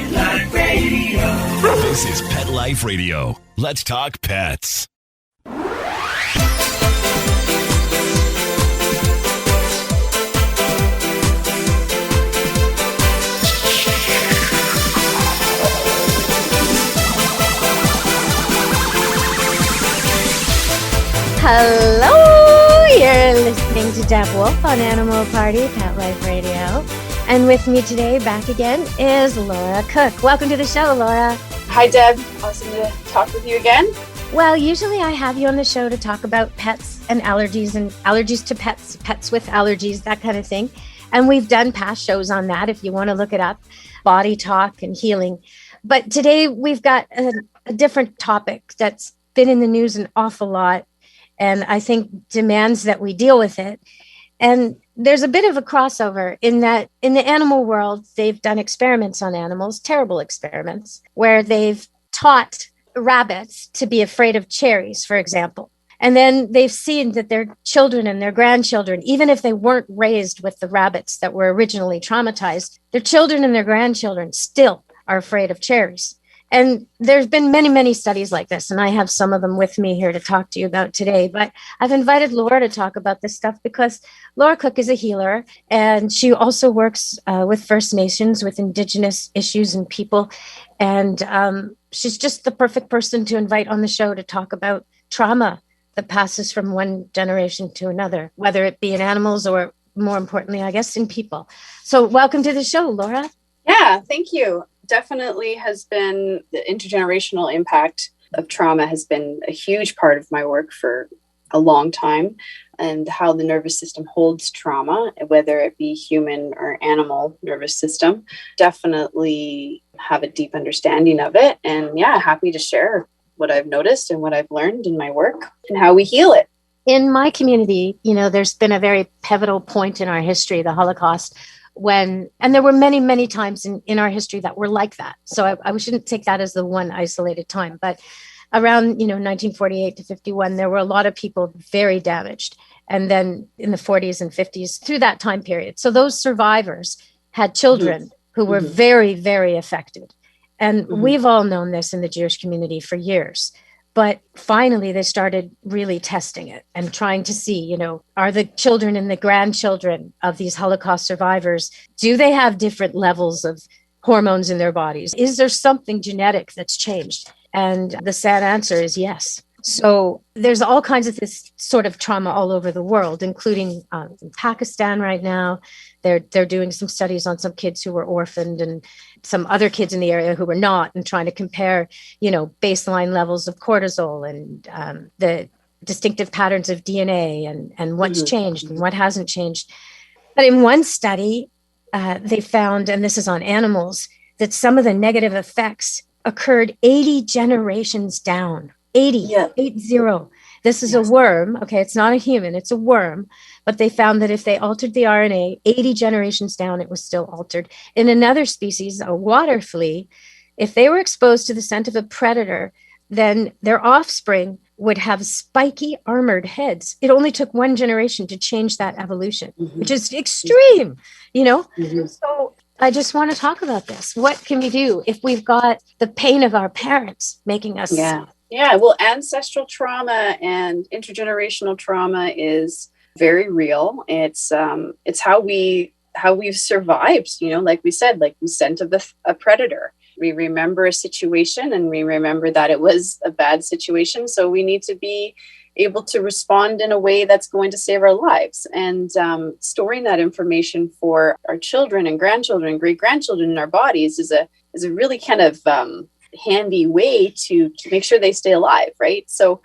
Pet Life Radio. This is Pet Life Radio. Let's talk pets. Hello, you're listening to Deb Wolf on Animal Party, Pet Life Radio. And with me today, back again, is Laura Cook. Welcome to the show, Laura. Hi, Deb. Awesome to talk with you again. Well, usually I have you on the show to talk about pets and allergies to pets, pets with allergies, that kind of thing. And we've done past shows on that if you want to look it up, body talk and healing. But today we've got a different topic that's been in the news an awful lot, and I think demands that we deal with it. And there's a bit of a crossover in that in the animal world, they've done experiments on animals, terrible experiments, where they've taught rabbits to be afraid of cherries, for example. And then they've seen that their children and their grandchildren, even if they weren't raised with the rabbits that were originally traumatized, their children and their grandchildren still are afraid of cherries. And there's been many, many studies like this, and I have some of them with me here to talk to you about today. But I've invited Laura to talk about this stuff because Laura Cook is a healer, and she also works with First Nations, with Indigenous issues and people. And she's just the perfect person to invite on the show to talk about trauma that passes from one generation to another, whether it be in animals or, more importantly, I guess, in people. So welcome to the show, Laura. Yeah, thank you. Definitely has been the intergenerational impact of trauma has been a huge part of my work for a long time, and how the nervous system holds trauma, whether it be human or animal nervous system. Definitely have a deep understanding of it. And yeah, happy to share what I've noticed and what I've learned in my work and how we heal it. In my community, you know, there's been a very pivotal point in our history, the Holocaust, and there were many, many times in our history that were like that. So I shouldn't take that as the one isolated time, but around, 1948 to 51, there were a lot of people very damaged. And then in the 40s and 50s, through that time period. So those survivors had children who were very, very affected. And we've all known this in the Jewish community for years. But finally, they started really testing it and trying to see, are the children and the grandchildren of these Holocaust survivors, do they have different levels of hormones in their bodies? Is there something genetic that's changed? And the sad answer is yes. So there's all kinds of this sort of trauma all over the world, including in Pakistan right now. They're doing some studies on some kids who were orphaned and some other kids in the area who were not, and trying to compare, baseline levels of cortisol and the distinctive patterns of DNA and what's changed and what hasn't changed. But in one study, they found, and this is on animals, that some of the negative effects occurred 80 generations down. 80. This is a worm. Okay, it's not a human, it's a worm. But they found that if they altered the RNA 80 generations down, it was still altered. In another species, a water flea, if they were exposed to the scent of a predator, then their offspring would have spiky armored heads. It only took one generation to change that evolution, which is extreme, So I just want to talk about this. What can we do if we've got the pain of our parents making us? Yeah, well, ancestral trauma and intergenerational trauma is very real. It's how we've survived, like we said, like the scent of a predator. We remember a situation and we remember that it was a bad situation. So we need to be able to respond in a way that's going to save our lives. And storing that information for our children and grandchildren, great-grandchildren in our bodies is a really kind of handy way to make sure they stay alive, right? So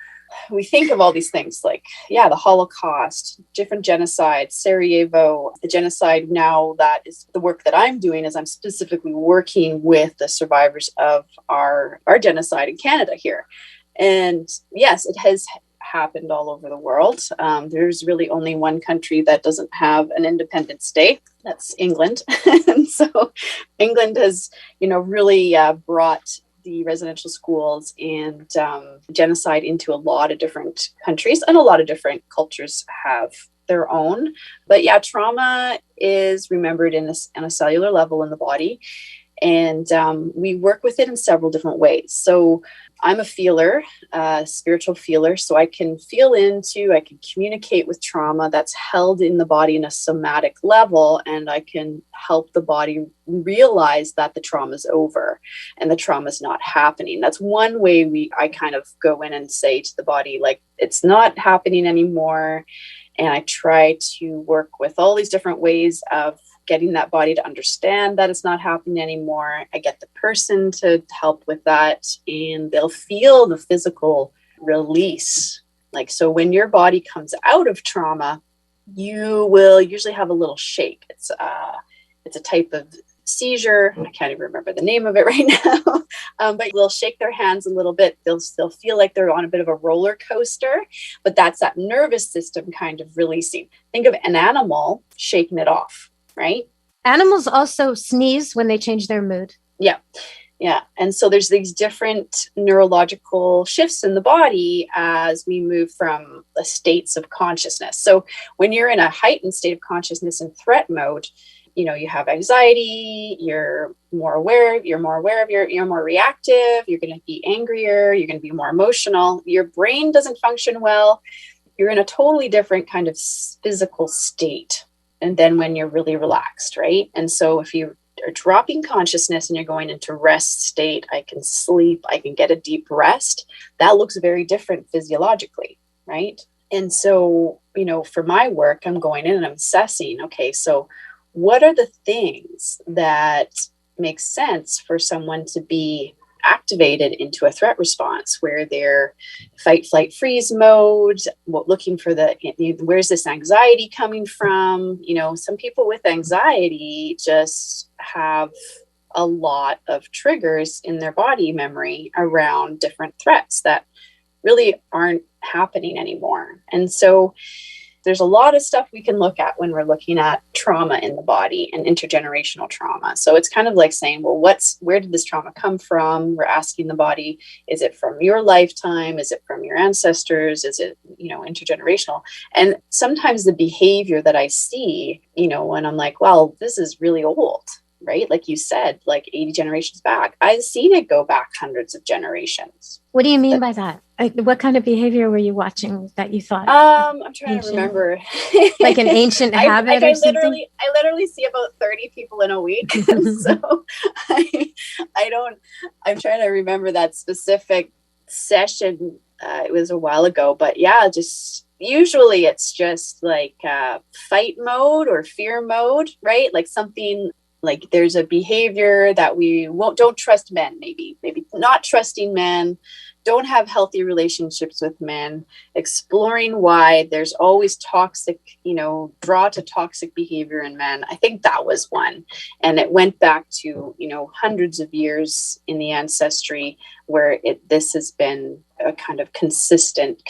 we think of all these things like, the Holocaust, different genocides, Sarajevo, the genocide. Now that is the work that I'm doing, is I'm specifically working with the survivors of our genocide in Canada here. And yes, it has happened all over the world. There's really only one country that doesn't have an Independence Day. That's England. And so England has, really brought the residential schools and genocide into a lot of different countries, and a lot of different cultures have their own. But trauma is remembered on a cellular level in the body. And we work with it in several different ways. So I'm a feeler, spiritual feeler. So I can I can communicate with trauma that's held in the body in a somatic level. And I can help the body realize that the trauma is over and the trauma is not happening. That's one way I kind of go in and say to the body, like, it's not happening anymore. And I try to work with all these different ways of getting that body to understand that it's not happening anymore. I get the person to help with that, and they'll feel the physical release. Like, so when your body comes out of trauma, you will usually have a little shake. It's a type of seizure. I can't even remember the name of it right now. But they'll shake their hands a little bit. They'll still feel like they're on a bit of a roller coaster, but that's that nervous system kind of releasing. Think of an animal shaking it off. Right? Animals also sneeze when they change their mood. Yeah. Yeah. And so there's these different neurological shifts in the body as we move from the states of consciousness. So when you're in a heightened state of consciousness in threat mode, you have anxiety, you're more aware of you're more reactive, you're going to be angrier, you're going to be more emotional, your brain doesn't function well, you're in a totally different kind of physical state. And then when you're really relaxed, right? And so if you are dropping consciousness and you're going into rest state, I can sleep, I can get a deep rest, that looks very different physiologically, right? And so, for my work, I'm going in and I'm assessing, okay, so what are the things that make sense for someone to be activated into a threat response where they're fight, flight, freeze mode, looking for where's this anxiety coming from? Some people with anxiety just have a lot of triggers in their body memory around different threats that really aren't happening anymore. And so there's a lot of stuff we can look at when we're looking at trauma in the body and intergenerational trauma. So it's kind of like saying, well, where did this trauma come from? We're asking the body, is it from your lifetime? Is it from your ancestors? Is it, intergenerational? And sometimes the behavior that I see, when I'm like, well, this is really old, right? Like you said, like 80 generations back, I've seen it go back hundreds of generations. What do you mean by that? What kind of behavior were you watching that you thought? I'm trying to remember. Like an ancient habit or something? I literally see about 30 people in a week. So I'm trying to remember that specific session. It was a while ago, but yeah, just usually it's just like fight mode or fear mode, right? Like something like there's a behavior that we don't trust men, maybe not trusting men, don't have healthy relationships with men, exploring why there's always toxic, draw to toxic behavior in men. I think that was one. And it went back to, hundreds of years in the ancestry where this has been a kind of consistent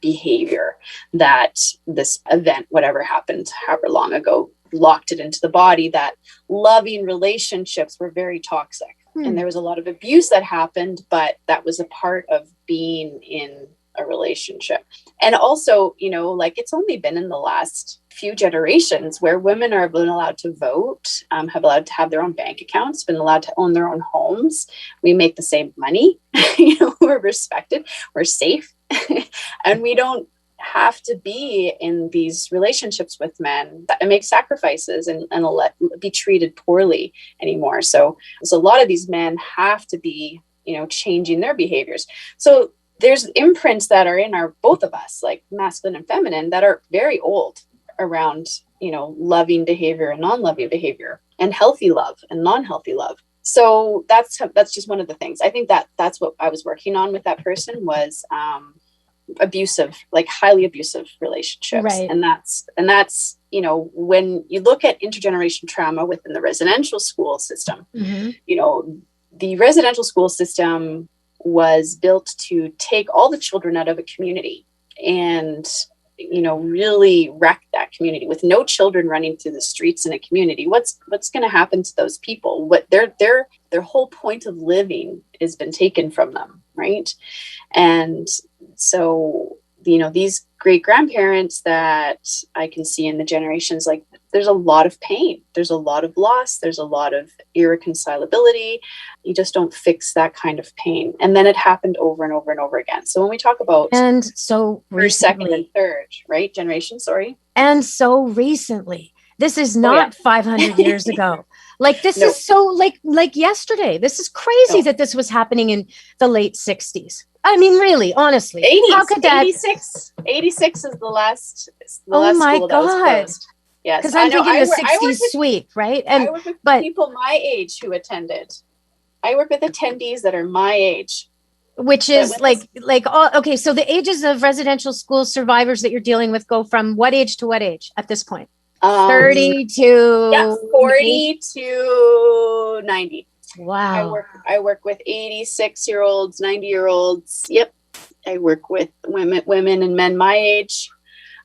behavior that this event, whatever happened, however long ago, locked it into the body, that loving relationships were very toxic. And there was a lot of abuse that happened, but that was a part of being in a relationship. And also, like it's only been in the last few generations where women are been allowed to vote, have allowed to have their own bank accounts, been allowed to own their own homes. We make the same money, we're respected, we're safe, and we don't have to be in these relationships with men that make sacrifices and be treated poorly anymore. So a lot of these men have to be, changing their behaviors. So there's imprints that are in both of us, like masculine and feminine, that are very old around, loving behavior and non-loving behavior, and healthy love and non-healthy love. So that's just one of the things. I think that's what I was working on with that person was, abusive, like highly abusive relationships. Right. And that's, when you look at intergenerational trauma within the residential school system, the residential school system was built to take all the children out of a community and, really wreck that community with no children running through the streets in a community. What's going to happen to those people? What their whole point of living has been taken from them. Right. And so these great grandparents that I can see in the generations, like there's a lot of pain, there's a lot of loss, there's a lot of irreconcilability. You just don't fix that kind of pain. And then it happened over and over and over again. So when we talk about and so first, second, and third, right? Generation, sorry. And so recently, this is not 500 years ago. Like this is so like yesterday. This is crazy that this was happening in the late 60s. I mean, really, honestly, 80s, how could that? 86 is the last. Oh my school God! That was closed. Yes, because I'm thinking the 60s sweep, right? And I work with people my age who attended. I work with attendees that are my age, which is okay. So the ages of residential school survivors that you're dealing with go from what age to what age at this point? 30 to 40 to 90. Wow. I work with 86-year-olds, 90-year-olds. Yep. I work with women and men my age.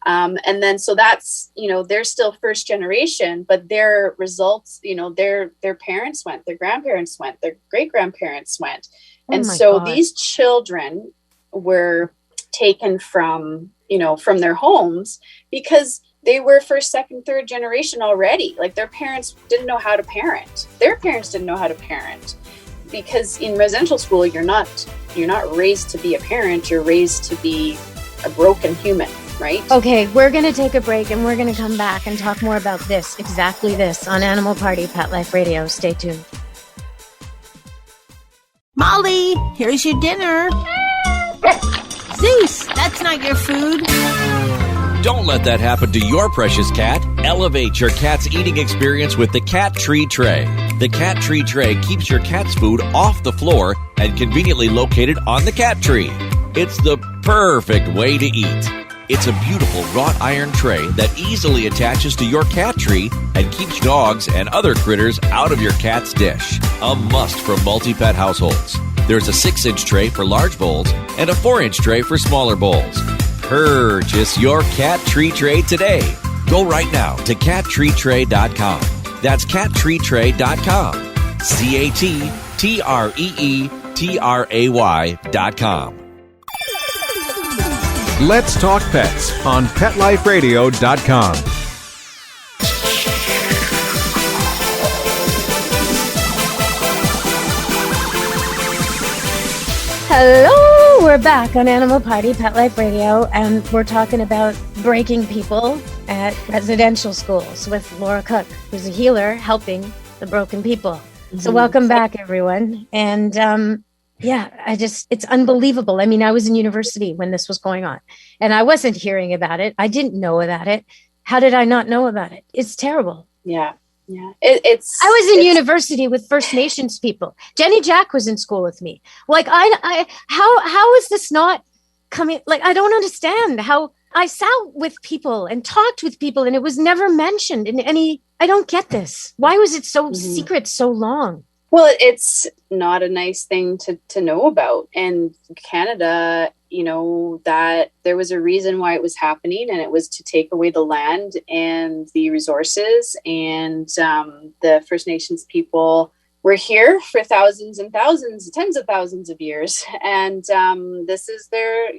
And then, so that's, they're still first generation, but their results, their parents went, their grandparents went, their great grandparents went. And so these children were taken from their homes because they were first, second, third generation already. Like their parents didn't know how to parent. Their parents didn't know how to parent, because in residential school, you're not raised to be a parent. You're raised to be a broken human, right? Okay, we're going to take a break and we're going to come back and talk more about exactly this on Animal Party Pet Life Radio. Stay tuned. Molly, here's your dinner. Zeus, that's not your food. Don't let that happen to your precious cat. Elevate your cat's eating experience with the Cat Tree Tray. The Cat Tree Tray keeps your cat's food off the floor and conveniently located on the cat tree. It's the perfect way to eat. It's a beautiful wrought iron tray that easily attaches to your cat tree and keeps dogs and other critters out of your cat's dish. A must for multi-pet households. There's a 6-inch tray for large bowls and a 4-inch tray for smaller bowls. Purchase your Cat Tree Tray today. Go right now to cattreetray.com. That's cattreetray.com. CATTREETRAY.com. Let's Talk Pets on PetLifeRadio.com. Hello, we're back on Animal Party Pet Life Radio, and we're talking about breaking people at residential schools with Laura Cook, who's a healer helping the broken people. Mm-hmm. So welcome back, everyone. And it's unbelievable. I mean, I was in university when this was going on, and I wasn't hearing about it. I didn't know about it. How did I not know about it? It's terrible. Yeah. Yeah. I was in university with First Nations people. Jenny Jack was in school with me. Like, how is this not coming? Like, I don't understand how I sat with people and talked with people, and it was never mentioned in any. I don't get this. Why was it so secret so long? Well, it's not a nice thing to know about. And Canada, that there was a reason why it was happening, and it was to take away the land and the resources. And the First Nations people were here for thousands and thousands, tens of thousands of years. And this is their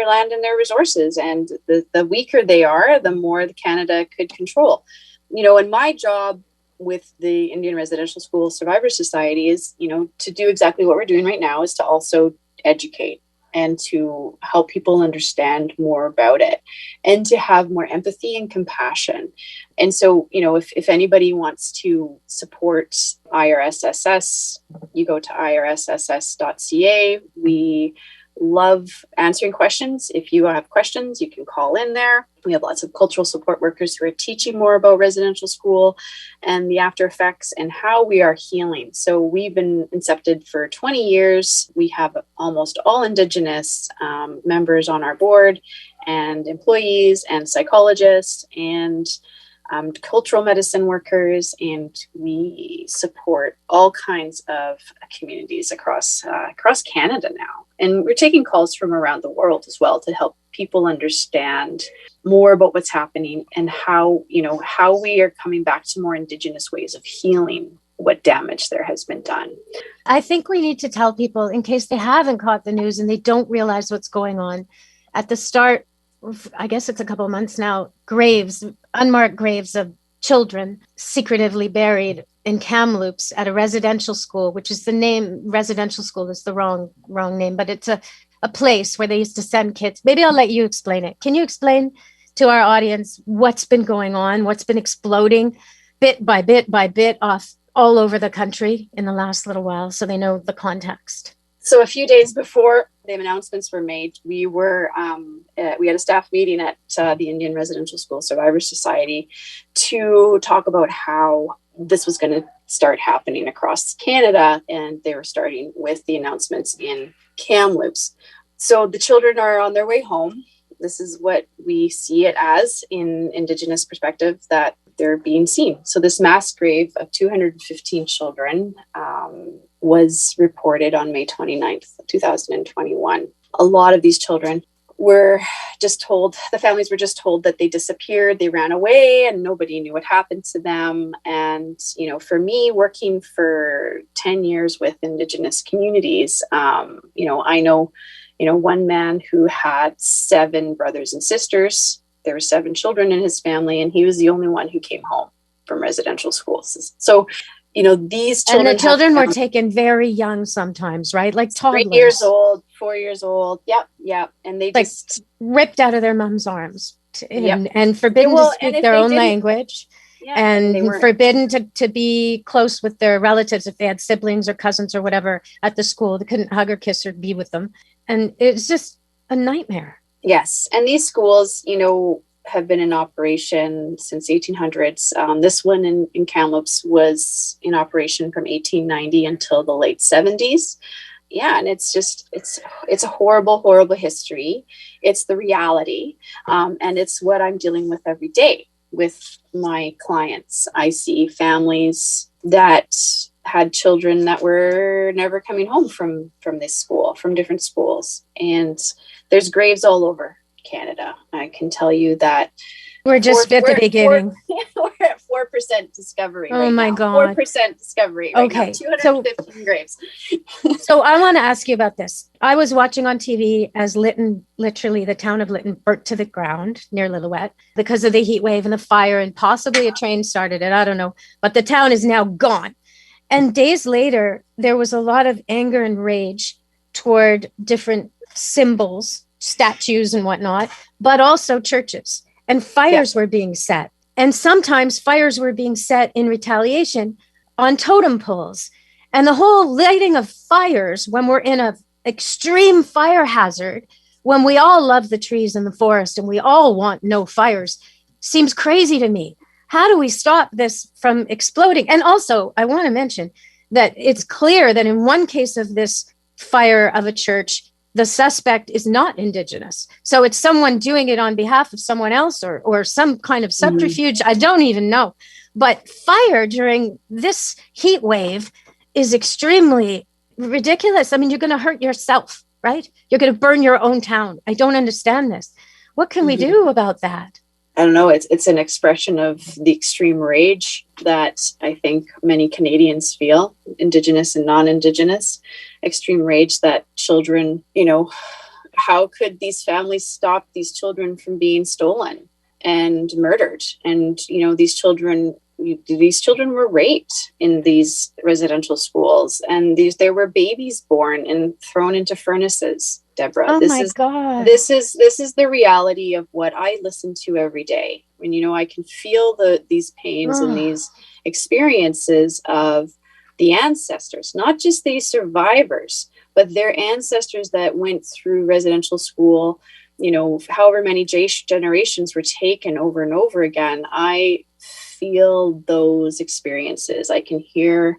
land and their resources. And the weaker they are, the more Canada could control. And my job with the Indian Residential School Survivors Society is, to do exactly what we're doing right now, is to also educate and to help people understand more about it and to have more empathy and compassion. And so, if anybody wants to support IRSSS, you go to irsss.ca. We love answering questions. If you have questions, you can call in there. We have lots of cultural support workers who are teaching more about residential school and the after effects and how we are healing. So we've been incepted for 20 years. We have almost all Indigenous members on our board, and employees and psychologists and cultural medicine workers, and we support all kinds of communities across Canada now. And we're taking calls from around the world as well to help people understand more about what's happening and how we are coming back to more Indigenous ways of healing what damage there has been done. I think we need to tell people, in case they haven't caught the news and they don't realize what's going on, at the start, I guess it's a couple of months now, unmarked graves of children secretively buried in Kamloops at a residential school, which is the name, residential school is the wrong name, but it's a place where they used to send kids. Maybe I'll let you explain it. Can you explain to our audience what's been going on, what's been exploding bit by bit off all over the country in the last little while, so they know the context? So a few days before the announcements were made, we had a staff meeting at the Indian Residential School Survivors Society to talk about how this was going to start happening across Canada, and they were starting with the announcements in Kamloops. So the children are on their way home. This is what we see it as in Indigenous perspective, that they're being seen. So this mass grave of 215 children was reported on May 29th, 2021. A lot of these children were just told, the families were just told that they disappeared, they ran away, and nobody knew what happened to them. And, you know, for me, working for 10 years with Indigenous communities, I know, one man who had 7 brothers and sisters. There were 7 children in his family, and he was the only one who came home from residential schools. So, these children. And the children were taken very young sometimes, right? Like toddlers. 3 years old, 4 years old. Yep. And they like just ripped out of their mom's arms and forbidden to speak their own language. Yeah, and forbidden to be close with their relatives if they had siblings or cousins or whatever at the school. They couldn't hug or kiss or be with them. And it's just a nightmare. Yes. And these schools, have been in operation since 1800s. This one in Kamloops was in operation from 1890 until the late 70s. Yeah. And it's a horrible, horrible history. It's the reality. And it's what I'm dealing with every day with my clients. I see families that had children that were never coming home from this school, from different schools. And there's graves all over Canada. I can tell you that we're just at the beginning. We're at 4% discovery. Oh my God. 4% discovery. Right okay. Now, 215 graves. So I want to ask you about this. I was watching on TV as Lytton, literally the town of Lytton, burnt to the ground near Lillooet because of the heat wave and the fire, and possibly a train started it. I don't know. But the town is now gone. And days later, there was a lot of anger and rage toward different symbols, statues and whatnot, but also churches. And fires were being set. And sometimes fires were being set in retaliation on totem poles. And the whole lighting of fires when we're in an extreme fire hazard, when we all love the trees and the forest and we all want no fires, seems crazy to me. How do we stop this from exploding? And also, I want to mention that it's clear that in one case of this fire of a church, the suspect is not Indigenous. So it's someone doing it on behalf of someone else or some kind of subterfuge. I don't even know. But fire during this heat wave is extremely ridiculous. I mean, you're going to hurt yourself, right? You're going to burn your own town. I don't understand this. What can we do about that? I don't know. It's an expression of the extreme rage that I think many Canadians feel, Indigenous and non-Indigenous, extreme rage that children, how could these families stop these children from being stolen and murdered? And, these children were raped in these residential schools, and there were babies born and thrown into furnaces. Deborah, oh my God. This is the reality of what I listen to every day. And I can feel these pains and these experiences of the ancestors, not just these survivors, but their ancestors that went through residential school. However many generations were taken over and over again. I feel those experiences. I can hear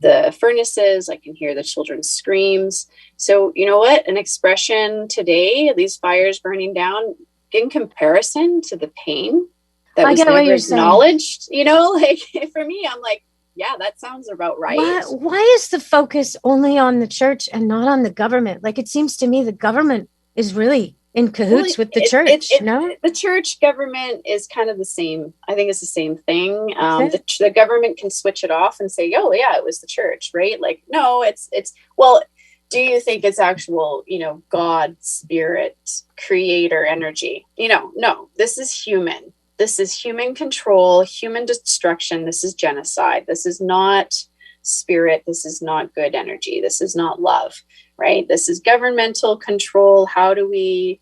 the furnaces. I can hear the children's screams. So, you know what? An expression today, these fires burning down, in comparison to the pain that was never acknowledged, for me, I'm like, yeah, that sounds about right. Why is the focus only on the church and not on the government? Like, it seems to me the government is really in cahoots with the church, no? The church government is kind of the same. I think it's the same thing. The government can switch it off and say, oh, yeah, it was the church, right? Like, no, do you think it's actual, God, spirit, creator energy? No, this is human. This is human control, human destruction. This is genocide. This is not spirit. This is not good energy. This is not love, right? This is governmental control. How do we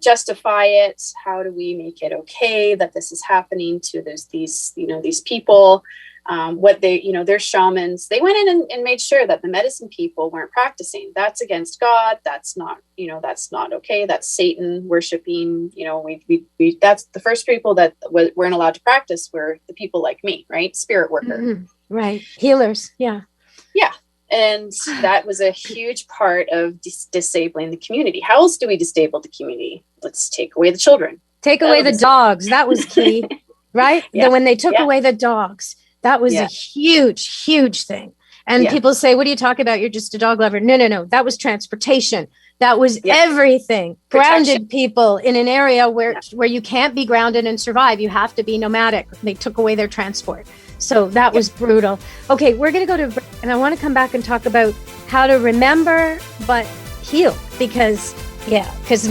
justify it? How do we make it okay that this is happening to these people? What their shamans, they went in and made sure that the medicine people weren't practicing. That's against God. That's not okay. That's Satan worshiping. We that's the first people that weren't allowed to practice were the people like me, right? Spirit worker. Mm-hmm. Right. Healers. Yeah. Yeah. And that was a huge part of disabling the community. How else do we disable the community? Let's take away the children. Take away the dogs. That was key, right? Yeah. When they took away the dogs, that was a huge, huge thing. And people say, what are you talking about? You're just a dog lover. No. That was transportation. That was everything. Protection. Grounded people in an area where you can't be grounded and survive. You have to be nomadic. They took away their transport. So that was brutal. Okay, we're going to go to, and I want to come back and talk about how to remember, but heal, because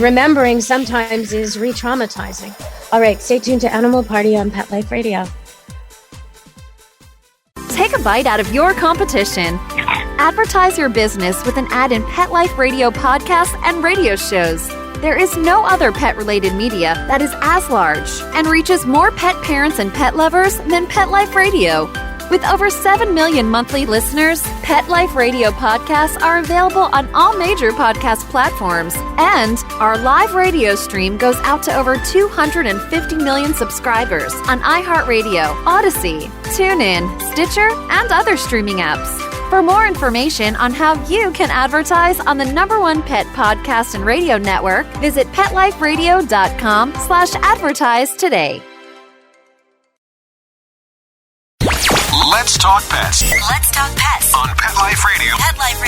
remembering sometimes is re-traumatizing. All right, stay tuned to Animal Party on Pet Life Radio. Take a bite out of your competition. Advertise your business with an ad in Pet Life Radio podcasts and radio shows. There is no other pet-related media that is as large and reaches more pet parents and pet lovers than Pet Life Radio. With over 7 million monthly listeners, Pet Life Radio podcasts are available on all major podcast platforms, and our live radio stream goes out to over 250 million subscribers on iHeartRadio, Odyssey, TuneIn, Stitcher, and other streaming apps. For more information on how you can advertise on the #1 pet podcast and radio network, visit PetLifeRadio.com/advertise today. Let's talk pets Let's talk pets on Pet Life Radio. Pet Life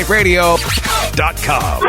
Radio. PetLifeRadio.com.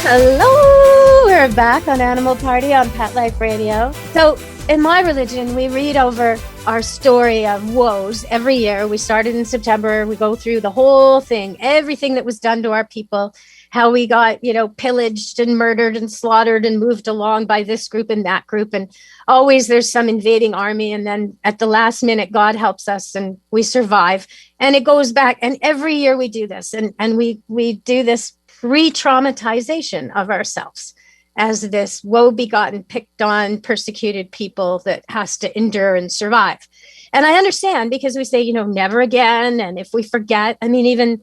Hello, we're back on Animal Party on Pet Life Radio. So in my religion, we read over our story of woes every year. We started in September. We go through the whole thing, everything that was done to our people, how we got, pillaged and murdered and slaughtered and moved along by this group and that group. And always there's some invading army. And then at the last minute, God helps us and we survive. And it goes back. And every year we do this. And we do this re-traumatization of ourselves as this woe-begotten, picked on, persecuted people that has to endure and survive. And I understand, because we say, never again. And if we forget, even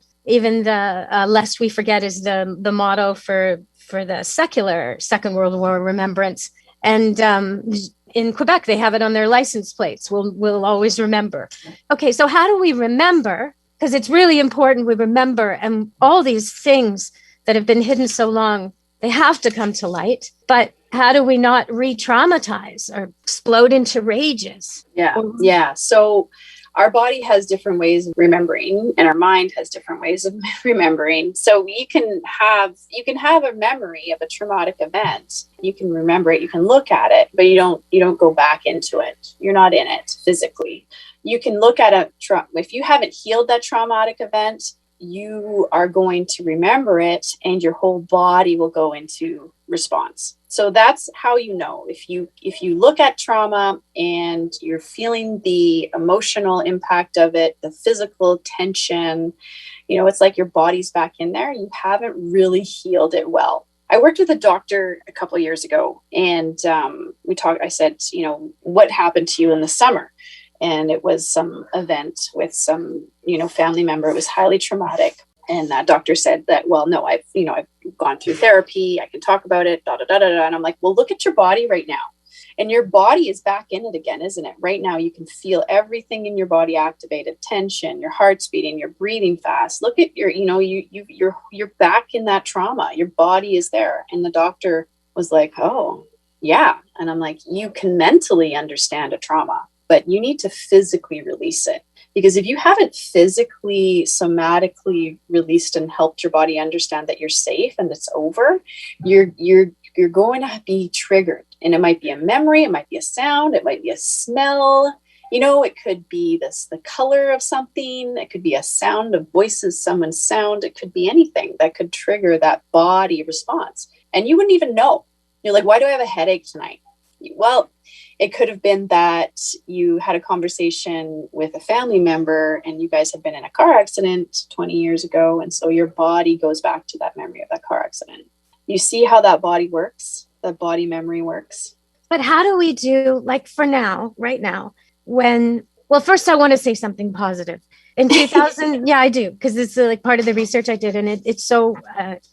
the lest we forget is the motto for the secular Second World War remembrance. And in Quebec, they have it on their license plates. We'll always remember. Okay, so how do we remember? Because it's really important we remember, and all these things that have been hidden so long, they have to come to light. But how do we not re-traumatize or explode into rages? Yeah. So our body has different ways of remembering, and our mind has different ways of remembering. So you can have a memory of a traumatic event. You can remember it, you can look at it, but you don't go back into it. You're not in it physically. You can look at if you haven't healed that traumatic event, you are going to remember it, and your whole body will go into response. So that's how you know. If you look at trauma and you're feeling the emotional impact of it, the physical tension, it's like your body's back in there. You haven't really healed it well. I worked with a doctor a couple of years ago, and I said, what happened to you in the summer? And it was some event with some, family member. It was highly traumatic. And that doctor said that, well, no, I've gone through therapy. I can talk about it, And I'm like, well, look at your body right now. And your body is back in it again, isn't it? Right now, you can feel everything in your body activated, tension, your heart's beating, you're breathing fast. Look at you're back in that trauma. Your body is there. And the doctor was like, oh, yeah. And I'm like, you can mentally understand a trauma, but you need to physically release it. Because if you haven't physically, somatically released and helped your body understand that you're safe and it's over, you're going to be triggered. And it might be a memory, it might be a sound, it might be a smell. It could be the color of something. It could be a sound of voices, someone's sound. It could be anything that could trigger that body response. And you wouldn't even know. You're like, why do I have a headache tonight? Well, it could have been that you had a conversation with a family member and you guys had been in a car accident 20 years ago. And so your body goes back to that memory of that car accident. You see how that body works, that body memory works. But how do we do, like, for now, right now, first I want to say something positive. In 2000, yeah, I do, because it's like part of the research I did. And it's so,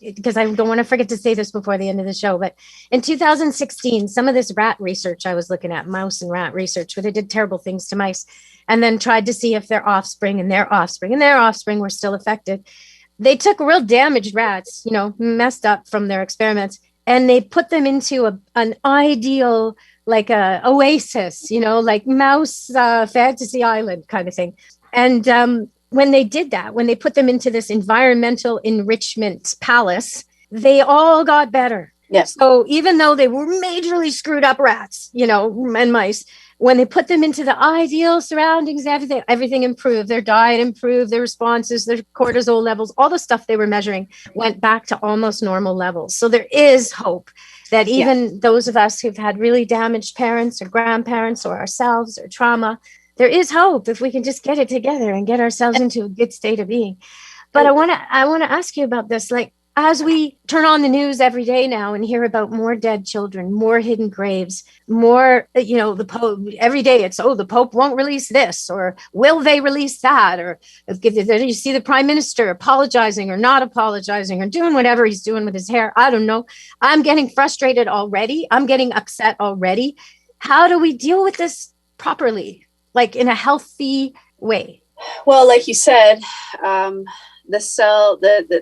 because I don't want to forget to say this before the end of the show, but in 2016, some of this rat research I was looking at, mouse and rat research, where they did terrible things to mice and then tried to see if their offspring and their offspring and their offspring were still affected. They took real damaged rats, messed up from their experiments, and they put them into an ideal, like a oasis, like mouse fantasy island kind of thing. And when they did that, when they put them into this environmental enrichment palace, they all got better. Yes. So even though they were majorly screwed up rats, and mice, when they put them into the ideal surroundings, everything improved. Their diet improved, their responses, their cortisol levels, all the stuff they were measuring went back to almost normal levels. So there is hope that even those of us who've had really damaged parents or grandparents or ourselves or trauma, there is hope if we can just get it together and get ourselves into a good state of being. But I want to ask you about this, like, as we turn on the news every day now and hear about more dead children, more hidden graves, more, the Pope, every day it's, the Pope won't release this, or will they release that? Or you see the Prime Minister apologizing or not apologizing or doing whatever he's doing with his hair. I don't know. I'm getting frustrated already. I'm getting upset already. How do we deal with this properly, like in a healthy way? Well, like you said, the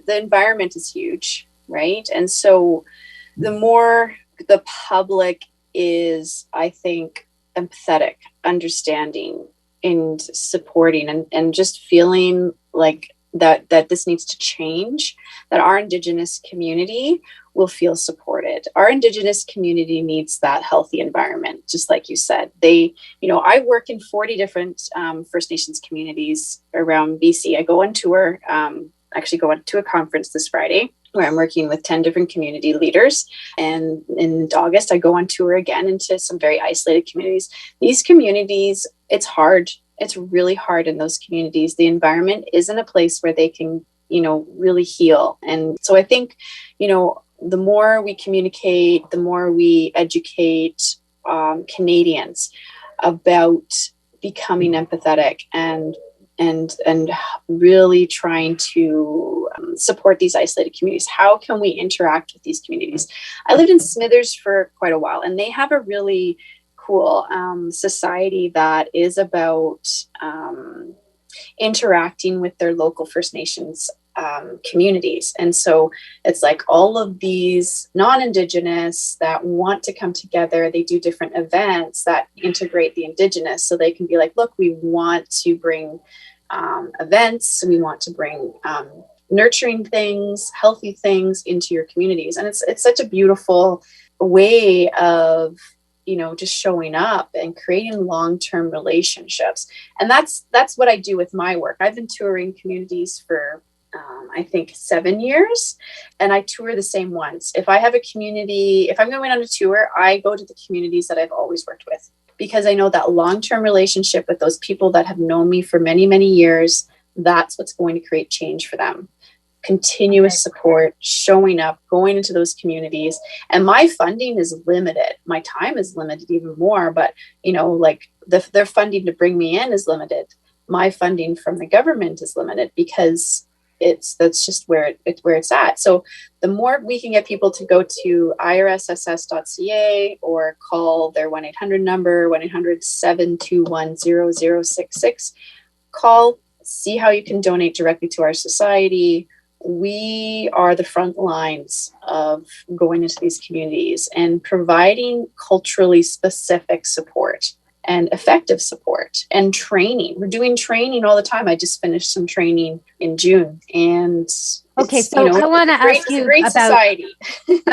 environment is huge, right? And so the more the public is, I think, empathetic, understanding, and supporting, and just feeling like that this needs to change, that our Indigenous community will feel supported. Our Indigenous community needs that healthy environment, just like you said. I work in 40 different First Nations communities around BC. I go on tour, go to a conference this Friday where I'm working with 10 different community leaders. And in August, I go on tour again into some very isolated communities. These communities, it's hard. It's really hard in those communities. The environment isn't a place where they can, really heal. And so I think, the more we communicate, the more we educate Canadians about becoming empathetic and really trying to support these isolated communities. How can we interact with these communities? I lived in Smithers for quite a while, and they have a really cool society that is about interacting with their local First Nations communities. And so it's like all of these non-Indigenous that want to come together, they do different events that integrate the Indigenous, so they can be like, look, we want to bring events, we want to bring nurturing things, healthy things into your communities. And it's such a beautiful way of just showing up and creating long-term relationships. And that's what I do with my work. I've been touring communities for I think 7 years, and I tour the same ones. If I have a community, if I'm going on a tour, I go to the communities that I've always worked with, because I know that long-term relationship with those people that have known me for many, many years, that's what's going to create change for them. Continuous support, showing up, going into those communities. And my funding is limited. My time is limited even more, but their funding to bring me in is limited. My funding from the government is limited because that's just where it's at. So the more we can get people to go to irsss.ca or call their 1-800 number, 1-800-721-0066, call, see how you can donate directly to our society. We are the front lines of going into these communities and providing culturally specific support and effective support and training. We're doing training all the time. I just finished some training in June, and okay. So I want to ask you about. I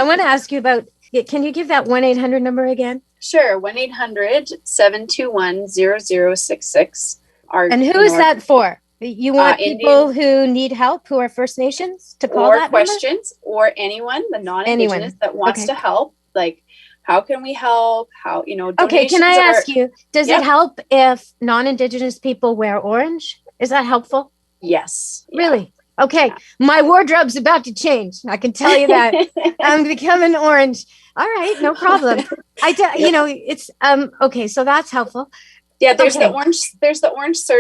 want to ask you about Can you give that 1-800 number again? Sure. 1-800-721-0066. And who is that for? You want people who need help, who are First Nations, to call that questions number? Or anyone, the non-Indigenous that wants to help. Like, how can we help? How, okay, can I ask you, does it help if non-Indigenous people wear orange? Is that helpful? Yes. Really? Okay. Yeah. My wardrobe's about to change. I can tell you that. I'm becoming orange. All right, no problem. It's okay, so that's helpful. Yeah, there's the Orange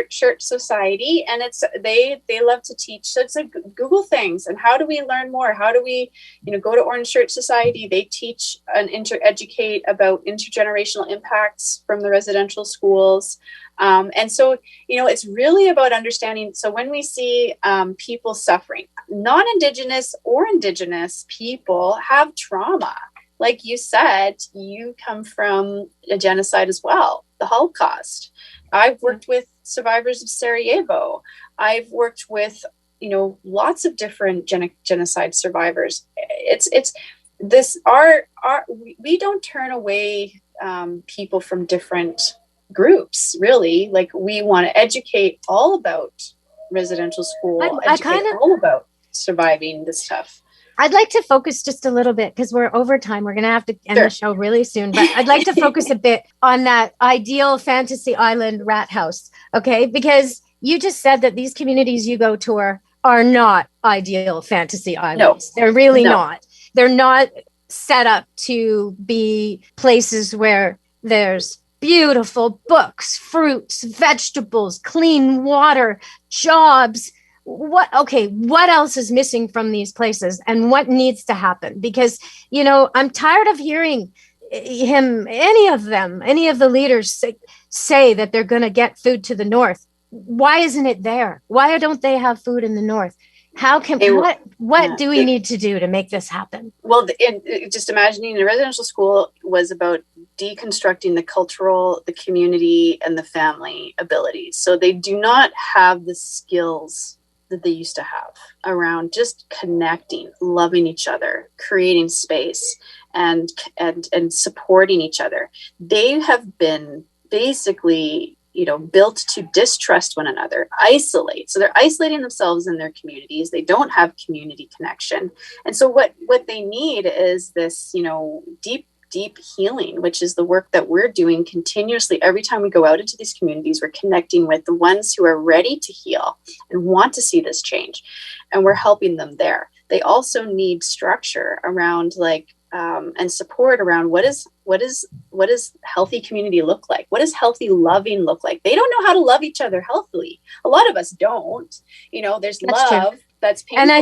Shirt Society, and they love to teach. So it's Google things, and how do we learn more? How do we, go to Orange Shirt Society? They teach and educate about intergenerational impacts from the residential schools. And so, it's really about understanding. So when we see people suffering, non-Indigenous or Indigenous people have trauma. Like you said, you come from a genocide as well, the Holocaust. I've worked with survivors of Sarajevo. I've worked with, lots of different genocide survivors. We don't turn away people from different groups, really. Like, we want to educate all about residential school, all about surviving this stuff. I'd like to focus just a little bit, because we're over time. We're going to have to end the show really soon, but I'd like to focus a bit on that ideal fantasy island rat house. Okay. Because you just said that these communities you go tour are not ideal fantasy islands. No. They're really not. They're not set up to be places where there's beautiful books, fruits, vegetables, clean water, jobs. What else is missing from these places, and what needs to happen? Because, I'm tired of hearing any of the leaders say that they're going to get food to the north. Why isn't it there? Why don't they have food in the north? What do we need to do to make this happen? Well, just imagining a residential school was about deconstructing the community, and the family abilities. So they do not have the skills that they used to have around just connecting, loving each other, creating space, and supporting each other. They have been basically, built to distrust one another, isolate. So they're isolating themselves in their communities. They don't have community connection. And so what they need is this, deep healing, which is the work that we're doing continuously. Every time we go out into these communities, we're connecting with the ones who are ready to heal and want to see this change. And we're helping them there. They also need structure around and support around what does healthy community look like? What does healthy loving look like? They don't know how to love each other healthily. A lot of us don't. There's that's love true. That's painful. And I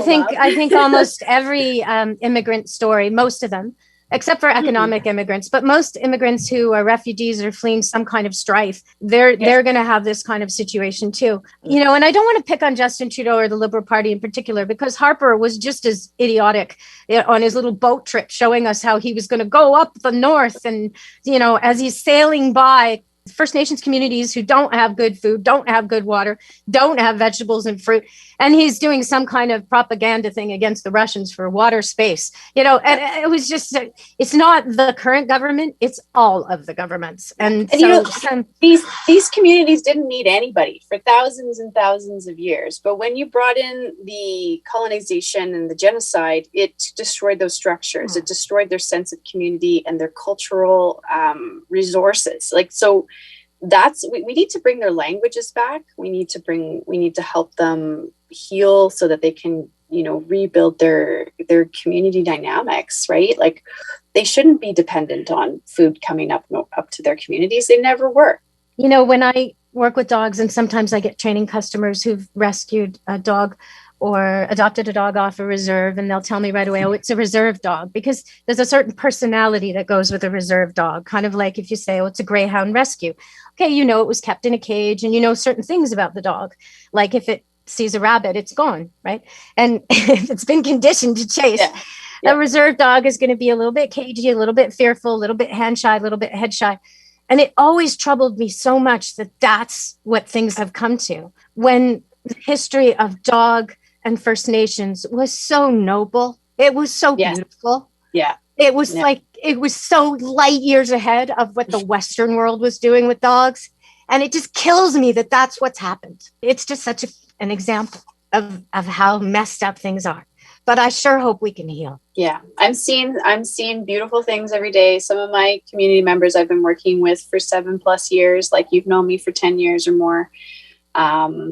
think almost every immigrant story, most of them, except for economic immigrants, but most immigrants who are refugees or fleeing some kind of strife, they're going to have this kind of situation too. And I don't want to pick on Justin Trudeau or the Liberal Party in particular, because Harper was just as idiotic on his little boat trip, showing us how he was going to go up the north. And, as he's sailing by First Nations communities who don't have good food, don't have good water, don't have vegetables and fruit. And he's doing some kind of propaganda thing against the Russians for water space, and it was just, it's not the current government, it's all of the governments. And these communities didn't need anybody for thousands and thousands of years. But when you brought in the colonization and the genocide, it destroyed those structures. It destroyed their sense of community and their cultural resources. We need to bring their languages back. We need to help them heal so that they can, rebuild their community dynamics, right? Like, they shouldn't be dependent on food coming up to their communities. They never were. When I work with dogs, and sometimes I get training customers who've rescued a dog or adopted a dog off a reserve, and they'll tell me right away, oh, it's a reserve dog, because there's a certain personality that goes with a reserve dog. Kind of like if you say, oh, it's a greyhound rescue. Okay, it was kept in a cage, and certain things about the dog. Like if it sees a rabbit, it's gone, right? And if it's been conditioned to chase, a reserve dog is going to be a little bit cagey, a little bit fearful, a little bit hand shy, a little bit head shy. And it always troubled me so much that that's what things have come to, when the history of dog and First Nations was so noble. It was so beautiful. Yeah. It was like it was so light years ahead of what the Western world was doing with dogs. And it just kills me that that's what's happened. It's just such an example of how messed up things are. But I sure hope we can heal. Yeah, I'm seeing beautiful things every day. Some of my community members I've been working with for 7+ years, like you've known me for 10 years or more.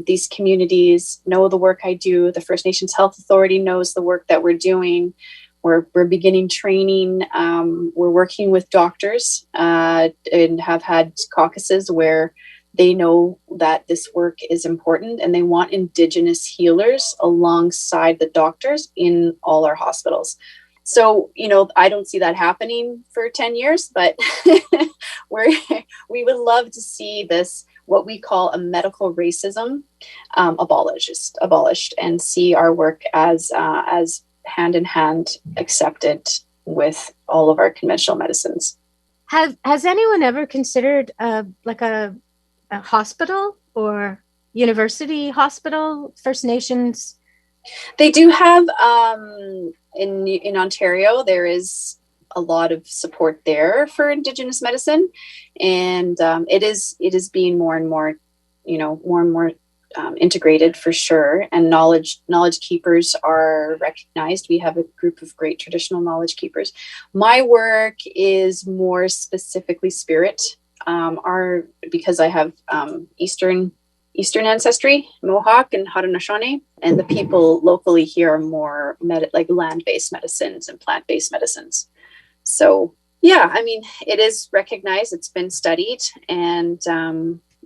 These communities know the work I do. The First Nations Health Authority knows the work that we're doing. We're beginning training. We're working with doctors and have had caucuses where they know that this work is important and they want Indigenous healers alongside the doctors in all our hospitals. So, I don't see that happening for 10 years, but we would love to see this, what we call a medical racism, abolished and see our work as hand in hand accepted with all of our conventional medicines. Has anyone ever considered a hospital or university hospital, First Nations? They do have in Ontario, there is a lot of support there for Indigenous medicine, and it is being more and more integrated for sure. And knowledge keepers are recognized. We have a group of great traditional knowledge keepers. My work is more specifically spirit. Because I have Eastern ancestry, Mohawk and Haudenosaunee, and the people locally here are more land-based medicines and plant-based medicines. So yeah, it is recognized, it's been studied, and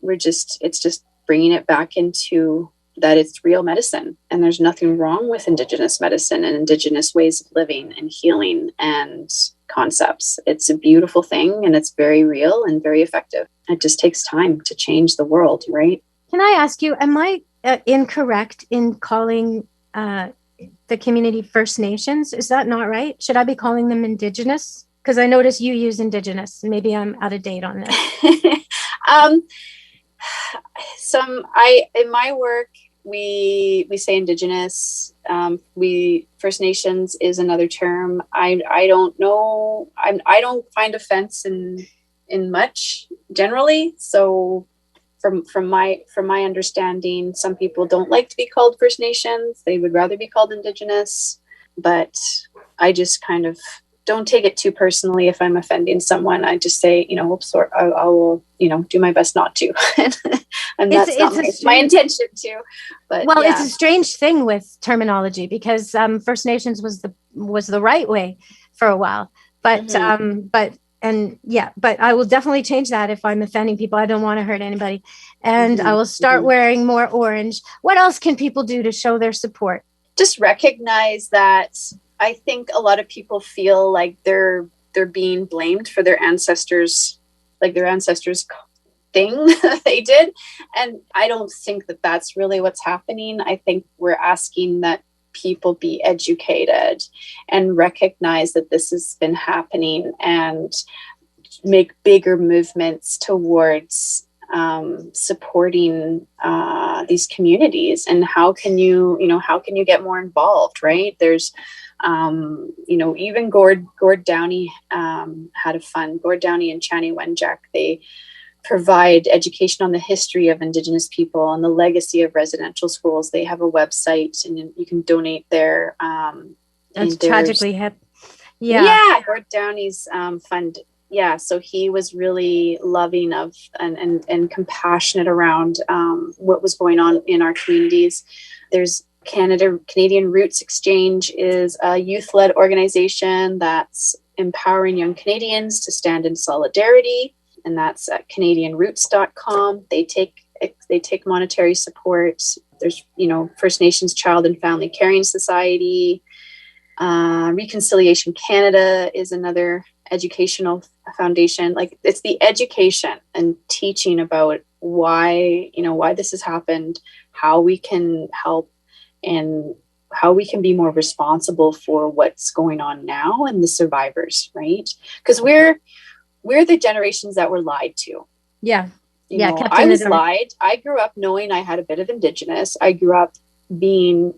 it's just bringing it back into that it's real medicine, and there's nothing wrong with Indigenous medicine and Indigenous ways of living and healing and concepts. It's a beautiful thing, and it's very real and very effective. It just takes time to change the world, right? Can I ask you, am I incorrect in calling the community First Nations? Is that not right? Should I be calling them Indigenous? Because I notice you use Indigenous. Maybe I'm out of date on this. In my work, we say Indigenous. First Nations is another term. I don't know. I don't find offense in much generally. So from my understanding, some people don't like to be called First Nations. They would rather be called Indigenous. But I just kind of don't take it too personally if I'm offending someone. I just say, I will, do my best not to. And that's not my intention to. But well, It's a strange thing with terminology because First Nations was the right way for a while. But but I will definitely change that if I'm offending people. I don't want to hurt anybody. And I will start wearing more orange. What else can people do to show their support? Just recognize that I think a lot of people feel like they're being blamed for their ancestors' thing that they did. And I don't think that that's really what's happening. I think we're asking that people be educated and recognize that this has been happening and make bigger movements towards supporting these communities. And how can you get more involved, right? There's even Gord Downey had a fund. Gord Downey and Chani Wenjack, they provide education on the history of Indigenous people and the legacy of residential schools. They have a website and you can donate there. That's tragically hip. Yeah. Gord Downey's fund. Yeah. So he was really loving of and compassionate around what was going on in our communities. There's Canadian Roots Exchange is a youth-led organization that's empowering young Canadians to stand in solidarity. And that's at CanadianRoots.com. They take monetary support. There's, First Nations Child and Family Caring Society. Reconciliation Canada is another educational foundation. Like, it's the education and teaching about why this has happened, how we can help, and how we can be more responsible for what's going on now and the survivors, right? Because we're the generations that were lied to. Yeah. I was lied. I grew up knowing I had a bit of Indigenous. I grew up being,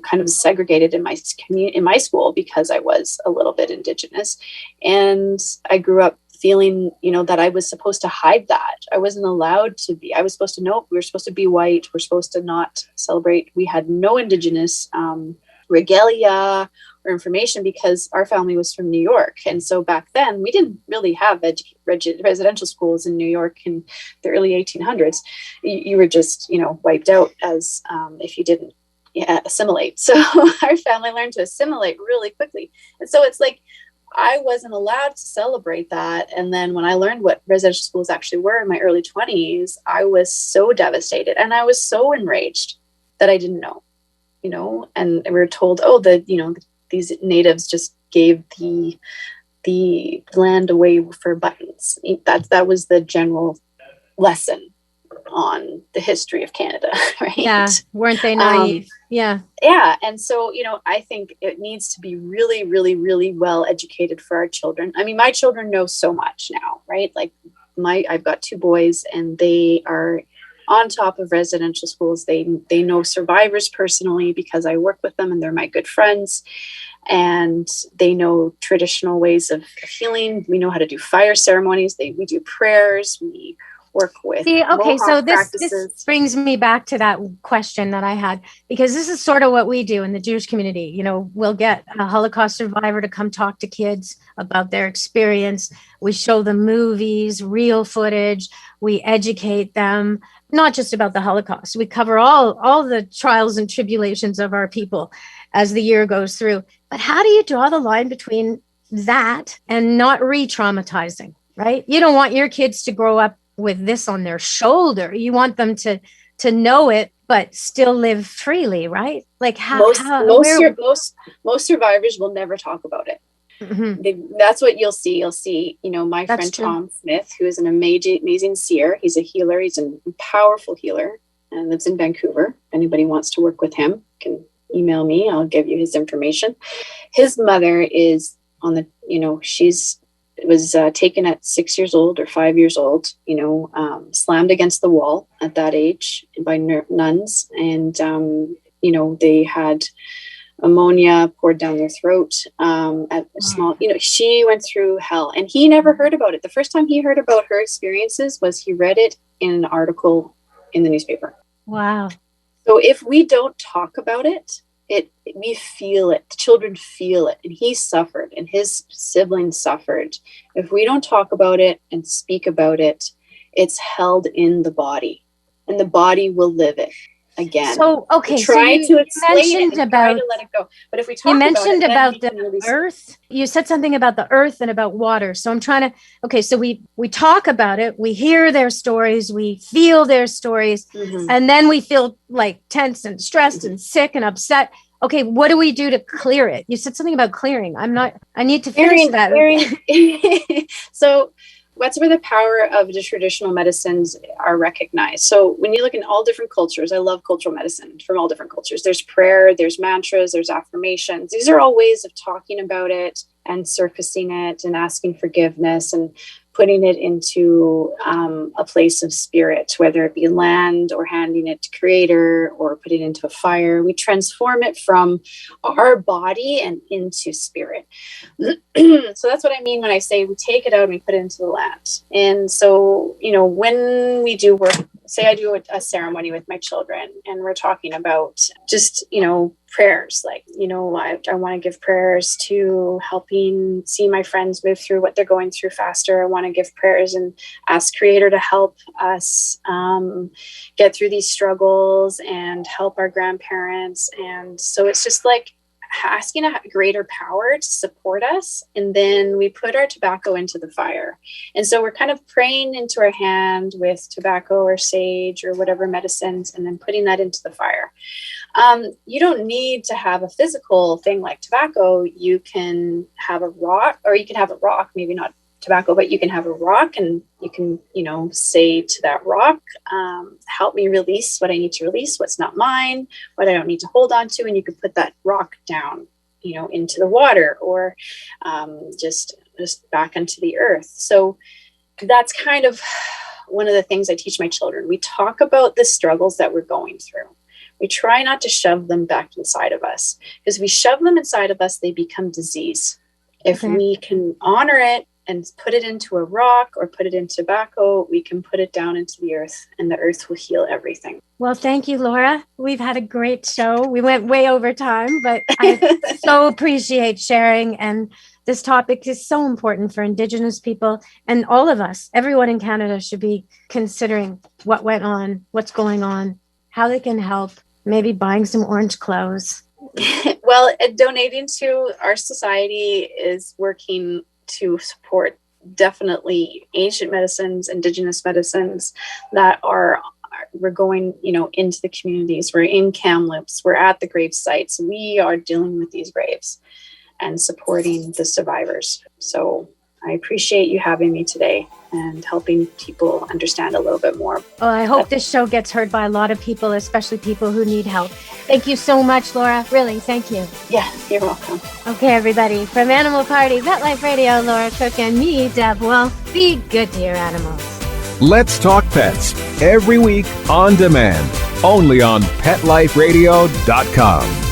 kind of segregated in my community, in my school, because I was a little bit Indigenous. And I grew up feeling, that I was supposed to hide that. I wasn't allowed to be. I was supposed to know we were supposed to be white. We're supposed to not celebrate. We had no Indigenous regalia or information because our family was from New York. And so back then we didn't really have residential schools in New York in the early 1800s. You were just, wiped out as if you didn't assimilate. So our family learned to assimilate really quickly. And so it's like, I wasn't allowed to celebrate that. And then when I learned what residential schools actually were in my early 20s, I was so devastated and I was so enraged that I didn't know, and we were told, these natives just gave the land away for buttons. That was the general lesson on the history of Canada, right? Yeah. Weren't they naive? Yeah. Yeah. And so, I think it needs to be really, really, really well educated for our children. I mean, my children know so much now, right? Like I've got 2 boys and they are on top of residential schools. They know survivors personally because I work with them and they're my good friends. And they know traditional ways of healing. We know how to do fire ceremonies. We do prayers. We work with so this brings me back to that question that I had, because this is sort of what we do in the Jewish community. We'll get a Holocaust survivor to come talk to kids about their experience. We show them movies, real footage. We educate them, not just about the Holocaust. We cover all the trials and tribulations of our people as the year goes through. But how do you draw the line between that and not re-traumatizing, right? You don't want your kids to grow up with this on their shoulder. You want them to know it, but still live freely, right? Like most survivors will never talk about it. Mm-hmm. That's what you'll see. You'll see, my friend Tom Smith, who is an amazing seer. He's a healer. He's a powerful healer and lives in Vancouver. If anybody wants to work with him, can email me. I'll give you his information. His mother is on the, was taken at 6 years old or 5 years old, slammed against the wall at that age by nuns. And, they had ammonia poured down their throat at a small, she went through hell and he never heard about it. The first time he heard about her experiences was he read it in an article in the newspaper. Wow. So if we don't talk about it, we feel it. The children feel it. And he suffered and his siblings suffered. If we don't talk about it and speak about it, it's held in the body and the body will live it again. So, okay. Try to explain it and try to let it go. But if we talk about the earth, you said something about the earth and about water. So I'm trying to, so we talk about it. We hear their stories. We feel their stories. Mm-hmm. And then we feel like tense and stressed and sick and upset. Okay, what do we do to clear it? You said something about clearing. I need to finish that. So that's where the power of the traditional medicines are recognized. So when you look in all different cultures, I love cultural medicine from all different cultures. There's prayer, there's mantras, there's affirmations. These are all ways of talking about it and surfacing it and asking forgiveness and putting it into a place of spirit, whether it be land or handing it to creator or putting it into a fire. We transform it from our body and into spirit. So that's what I mean when I say we take it out and we put it into the land. And so, when we do work, say I do a ceremony with my children and we're talking about just, prayers, like, I want to give prayers to helping see my friends move through what they're going through faster. I want to give prayers and ask creator to help us get through these struggles and help our grandparents. And so it's just like asking a greater power to support us. And then we put our tobacco into the fire. And so we're kind of praying into our hand with tobacco or sage or whatever medicines, and then putting that into the fire. You don't need to have a physical thing like tobacco. You can have a rock, or you can have a rock, maybe not tobacco, but you can have a rock and you can, say to that rock, help me release what I need to release, what's not mine, what I don't need to hold on to. And you can put that rock down, into the water or just back into the earth. So that's kind of one of the things I teach my children. We talk about the struggles that we're going through. We try not to shove them back inside of us, because if we shove them inside of us, they become disease. If we can honor it and put it into a rock or put it in tobacco, we can put it down into the earth, and the earth will heal everything. Well, thank you, Laura. We've had a great show. We went way over time, but I so appreciate sharing. And this topic is so important for Indigenous people, and all of us. Everyone in Canada should be considering what went on, what's going on, how they can help, maybe buying some orange clothes. Well, donating to our society is working to support definitely ancient medicines, Indigenous medicines that we're going, into the communities. We're in Kamloops. We're at the grave sites. We are dealing with these graves and supporting the survivors. So I appreciate you having me today and helping people understand a little bit more. Well, I hope this show gets heard by a lot of people, especially people who need help. Thank you so much, Laura. Really, thank you. Yeah, you're welcome. Okay, everybody. From Animal Party, Pet Life Radio, Laura Cook, and me, Deb. Well, be good to your animals. Let's Talk Pets, every week on demand, only on PetLifeRadio.com.